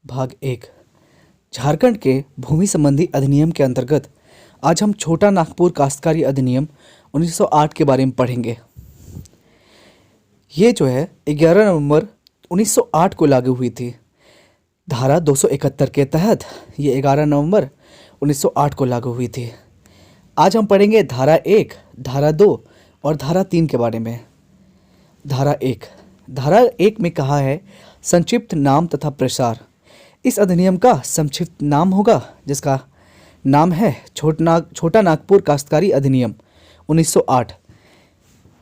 भाग एक। झारखंड के भूमि संबंधी अधिनियम के अंतर्गत आज हम छोटा नागपुर काश्तकारी अधिनियम 1908 के बारे में पढ़ेंगे। ये जो है 11 नवंबर 1908 को लागू हुई थी। धारा 271 के तहत ये 11 नवंबर 1908 को लागू हुई थी। आज हम पढ़ेंगे धारा 1, धारा 2 और धारा 3 के बारे में। धारा 1 में कहा है संक्षिप्त नाम तथा प्रसार। इस अधिनियम का संक्षिप्त नाम होगा जिसका नाम है छोटा नागपुर काश्तकारी अधिनियम 1908।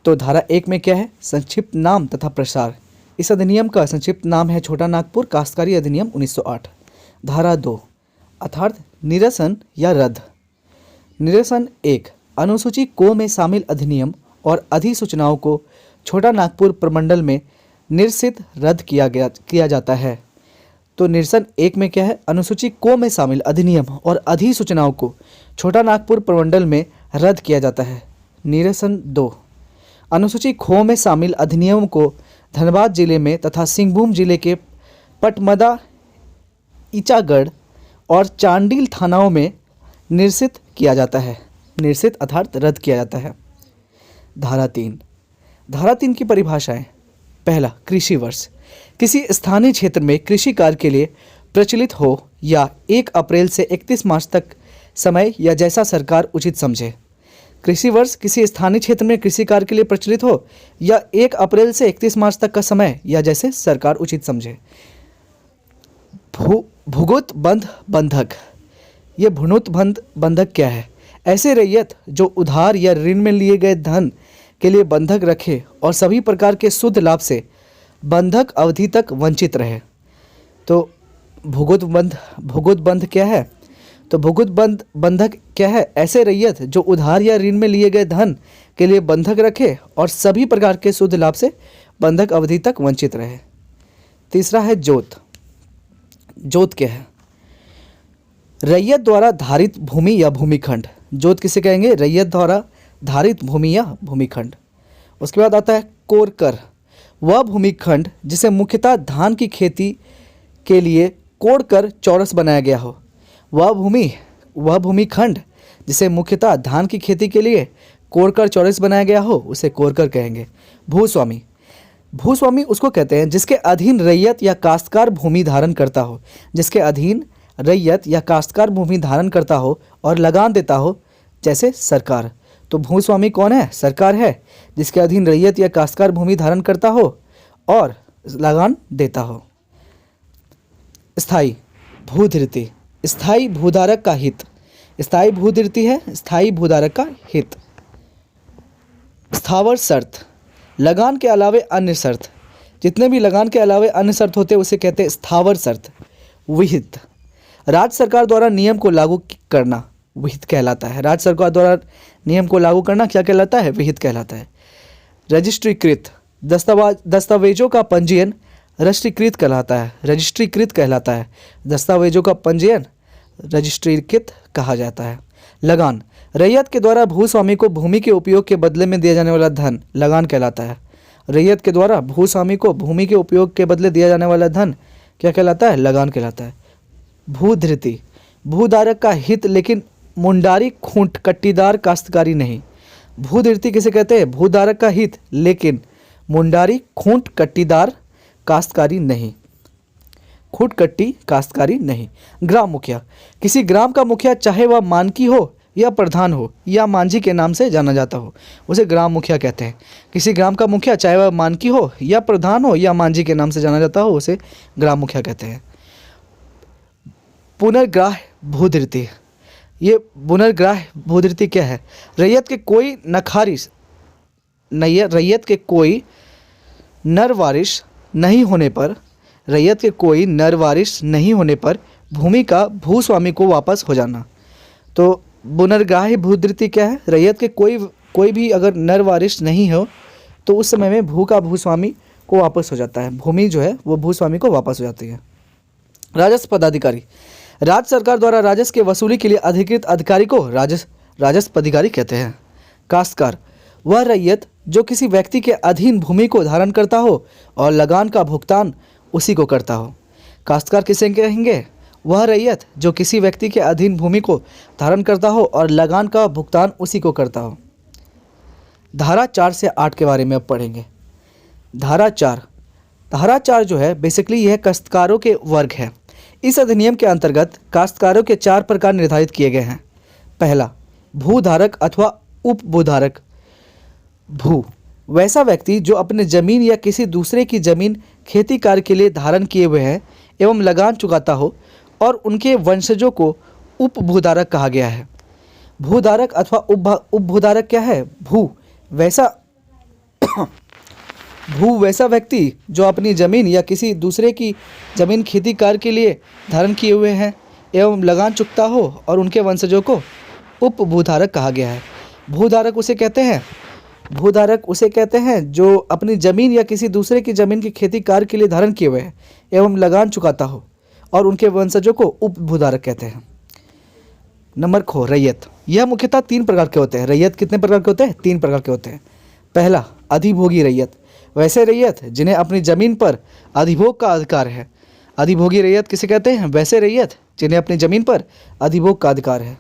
तो धारा 1 में क्या है? संक्षिप्त नाम तथा प्रसार। इस अधिनियम का संक्षिप्त नाम है छोटा नागपुर काश्तकारी अधिनियम 1908। धारा 2 अर्थात निरसन या रद्द। निरसन 1 अनुसूची को में शामिल अधिनियम और अधिसूचनाओं को छोटा नागपुर प्रमंडल में निरसित रद्द किया जाता है। तो निरसन 1 में क्या है? अनुसूची को में शामिल अधिनियम और अधिसूचनाओं को छोटा नागपुर प्रमंडल में रद्द किया जाता है। निरसन 2 अनुसूची खो में शामिल अधिनियम को धनबाद जिले में तथा सिंहभूम जिले के पटमदा, ईचागढ़ और चांडिल थानाओं में निरसित किया जाता है। निरसित अर्थात रद्द किया जाता है। धारा 3 की परिभाषाएं। पहला, कृषि वर्ष। किसी स्थानीय क्षेत्र में कृषि कार्य के लिए प्रचलित हो या 1 अप्रैल से 31 मार्च तक समय या जैसा सरकार उचित समझे। कृषि वर्ष किसी स्थानीय क्षेत्र में कृषि कार्य के लिए प्रचलित हो या 1 अप्रैल से 31 मार्च तक का समय या जैसे सरकार उचित समझे। भूगुत बंध बंधक। ये भूनुत बंध बंधक क्या है? ऐसे रैयत जो उधार या ऋण में लिए गए धन के लिए बंधक रखे और सभी प्रकार के शुद्ध लाभ से बंधक अवधि तक वंचित रहे। तो भूगुत बंध क्या है? तो भूगुत बंधक क्या है? ऐसे रैयत जो उधार या ऋण में लिए गए धन के लिए बंधक रखे और सभी प्रकार के शुद्ध लाभ से बंधक अवधि तक वंचित रहे। तीसरा है जोत। जोत क्या है? रैयत द्वारा धारित भूमि या भूमिखंड। जोत किसे कहेंगे? रैयत द्वारा धारित भूमि या भूमिखंड। उसके बाद आता है कोरकर। वह भूमिखंड जिसे मुख्यतः धान की खेती के लिए कोड़कर चौरस बनाया गया हो। वह भूमिखंड जिसे मुख्यतः धान की खेती के लिए कोड़कर चौरस बनाया गया हो उसे कोरकर कहेंगे। भूस्वामी। भूस्वामी उसको कहते हैं जिसके अधीन रैयत या काश्तकार भूमि धारण करता हो। जिसके अधीन रैयत या काश्तकार भूमि धारण करता हो और लगान देता हो, जैसे सरकार। तो भूस्वामी कौन है? सरकार है, जिसके अधीन रैयत या काश्तकार भूमि धारण करता हो और लगान देता हो। स्थायी भूधृति। स्थायी भूधारक का हित। स्थायी भूधृति है स्थायी भूधारक का हित। स्थावर शर्त। लगान के अलावे अन्य शर्त। जितने भी लगान के अलावे अन्य शर्त होते हैं उसे कहते हैं स्थावर शर्त। विहित। राज्य सरकार द्वारा नियम को लागू करना विहित कहलाता है। राज्य सरकार द्वारा नियम को लागू करना क्या कहलाता है? विहित कहलाता है। रजिस्ट्रीकृत। दस्तावेजों का पंजीयन रजिस्ट्रीकृत कहलाता है। रजिस्ट्रीकृत कहलाता है। दस्तावेजों का पंजीयन रजिस्ट्रीकृत कहा जाता है। लगान। रैयत के द्वारा भूस्वामी को भूमि के उपयोग के बदले में दिया जाने वाला धन लगान कहलाता है। रैयत के द्वारा भूस्वामी को भूमि के उपयोग के बदले दिया जाने वाला धन क्या कहलाता है? लगान कहलाता है। भूधृति। भूधारक का हित लेकिन मुंडारी खूंट कट्टीदार काश्तकारी नहीं। भूधृति किसे कहते हैं? भूधारक का हित लेकिन मुंडारी खूंट कट्टीदार काश्तकारी नहीं। खूंट कट्टी काश्तकारी नहीं। ग्राम मुखिया। किसी ग्राम का मुखिया चाहे वह मानकी हो या प्रधान हो या मांझी के नाम से जाना जाता हो उसे ग्राम मुखिया कहते हैं। किसी ग्राम का मुखिया चाहे वह मानकी हो या प्रधान हो या मांझी के नाम से जाना जाता हो उसे ग्राम मुखिया कहते हैं। पुनर्ग्राह भूधृति। ये पुनर्ग्राह भूधृति क्या है? रैयत के कोई नर वारिश नहीं होने पर भूमि का भूस्वामी को वापस हो जाना। तो पुनर्ग्राह भूधृति क्या है? रैयत के कोई भी अगर नर वारिश नहीं हो तो उस समय में भूस्वामी को वापस हो जाता है। भूमि जो है वो भूस्वामी को वापस हो जाती है। राजस्व पदाधिकारी। राज्य सरकार द्वारा राजस्व के वसूली के लिए अधिकृत अधिकारी को राजस्व अधिकारी कहते हैं। काश्तकार। वह रैयत जो किसी व्यक्ति के अधीन भूमि को धारण करता हो और लगान का भुगतान उसी को करता हो। काश्तकार किसे कहेंगे? वह रैयत जो किसी व्यक्ति के अधीन भूमि को धारण करता हो और लगान का भुगतान उसी को करता हो। धारा 4 से 8 के बारे में अब पढ़ेंगे। धारा 4 जो है बेसिकली यह काश्तकारों के वर्ग है। इस अधिनियम के अंतर्गत काश्तकारों के 4 प्रकार निर्धारित किए गए हैं। पहला, भूधारक अथवा उपभूधारक। भू, वैसा व्यक्ति जो अपने जमीन या किसी दूसरे की जमीन खेती कार्य के लिए धारण किए हुए है एवं लगान चुकाता हो और उनके वंशजों को उपभूधारक कहा गया है। भूधारक अथवा उपभूधारक क्या है? भू वैसा व्यक्ति जो अपनी जमीन या किसी दूसरे की जमीन खेती कार्य के लिए धारण किए हुए हैं एवं लगान चुकता हो और उनके वंशजों को उपभूधारक कहा गया है। भूधारक उसे कहते हैं जो अपनी जमीन या किसी दूसरे की जमीन की खेती कार्य के लिए धारण किए हुए हैं एवं लगान चुकाता हो और उनके वंशजों को उपभूधारक कहते हैं। नंबर खो, रैयत। यह मुख्यतः 3 प्रकार के होते हैं। रैयत कितने प्रकार के होते हैं? 3 प्रकार के होते हैं। पहला, अधिभोगी रैयत। वैसे रैयत जिन्हें अपनी जमीन पर अधिभोग का अधिकार है। अधिभोगी रैयत किसे कहते हैं? वैसे रैयत जिन्हें अपनी जमीन पर अधिभोग का अधिकार है।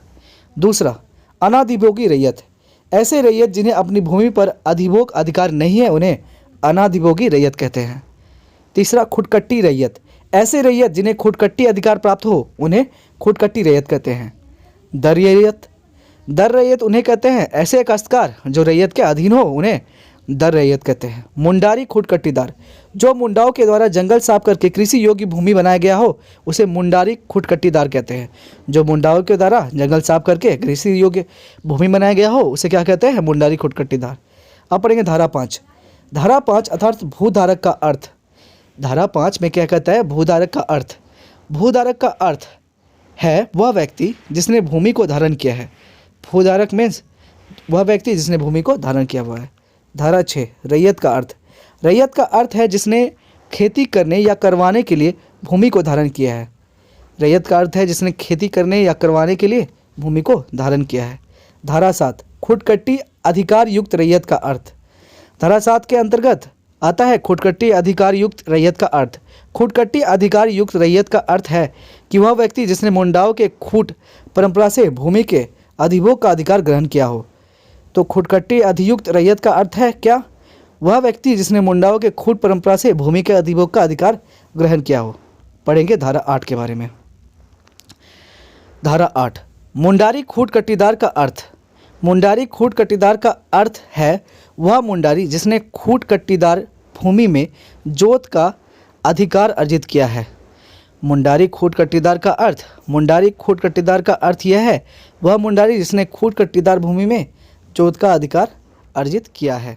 दूसरा, अनाधिभोगी रैयत। ऐसे रैयत जिन्हें अपनी भूमि पर अधिभोग अधिकार नहीं है उन्हें अनाधिभोगी रैयत कहते हैं। तीसरा, खुटकट्टी रैयत। ऐसे रैयत जिन्हें खुटकट्टी अधिकार प्राप्त हो उन्हें खुटकट्टी रैयत कहते हैं। दर रैयत उन्हें कहते हैं ऐसे काश्तकार जो रैयत के अधीन हो उन्हें दर रैयत कहते हैं। मुंडारी खुटकट्टीदार, जो मुंडाओं के द्वारा जंगल साफ करके कृषि योग्य भूमि बनाया गया हो उसे मुंडारी खुटकट्टीदार कहते हैं। जो मुंडाओं के द्वारा जंगल साफ करके कृषि योग्य भूमि बनाया गया हो उसे क्या कहते हैं? मुंडारी खुटकट्टीदार। अब पढ़ेंगे धारा 5। धारा 5 अर्थात भूधारक का अर्थ। धारा 5 में क्या कहता है? भूधारक का अर्थ। भूधारक का अर्थ है वह व्यक्ति जिसने भूमि को धारण किया है। भूधारक मीन्स वह व्यक्ति जिसने भूमि को धारण किया हुआ है। धारा 6, रैयत का अर्थ। रैयत का अर्थ है जिसने खेती करने या करवाने के लिए भूमि को धारण किया है। रैयत का अर्थ है जिसने खेती करने या करवाने के लिए भूमि को धारण किया है। धारा 7, खुटकट्टी अधिकार युक्त रैयत का अर्थ। धारा 7 के अंतर्गत आता है खुटकट्टी अधिकार युक्त रैयत का अर्थ। खुटकट्टी अधिकार युक्त रैयत का अर्थ है कि वह व्यक्ति जिसने मुंडाओं के खूट परंपरा से भूमि के अधिभोग का अधिकार ग्रहण किया हो। तो खुटकट्टी अधियुक्त रैयत का अर्थ है क्या? वह व्यक्ति जिसने मुंडाओं के खूट परंपरा से भूमि के अधिभोग का अधिकार ग्रहण किया हो। पढ़ेंगे धारा 8 के बारे में। धारा 8, मुंडारी खूटकट्टीदार का अर्थ। मुंडारी खूटकट्टीदार का अर्थ है वह मुंडारी जिसने खूटकट्टीदार भूमि में जोत का अधिकार अर्जित किया है। मुंडारी खूटकट्टीदार का अर्थ यह है वह मुंडारी जिसने खूटकट्टीदार भूमि में जोत का अधिकार अर्जित किया है।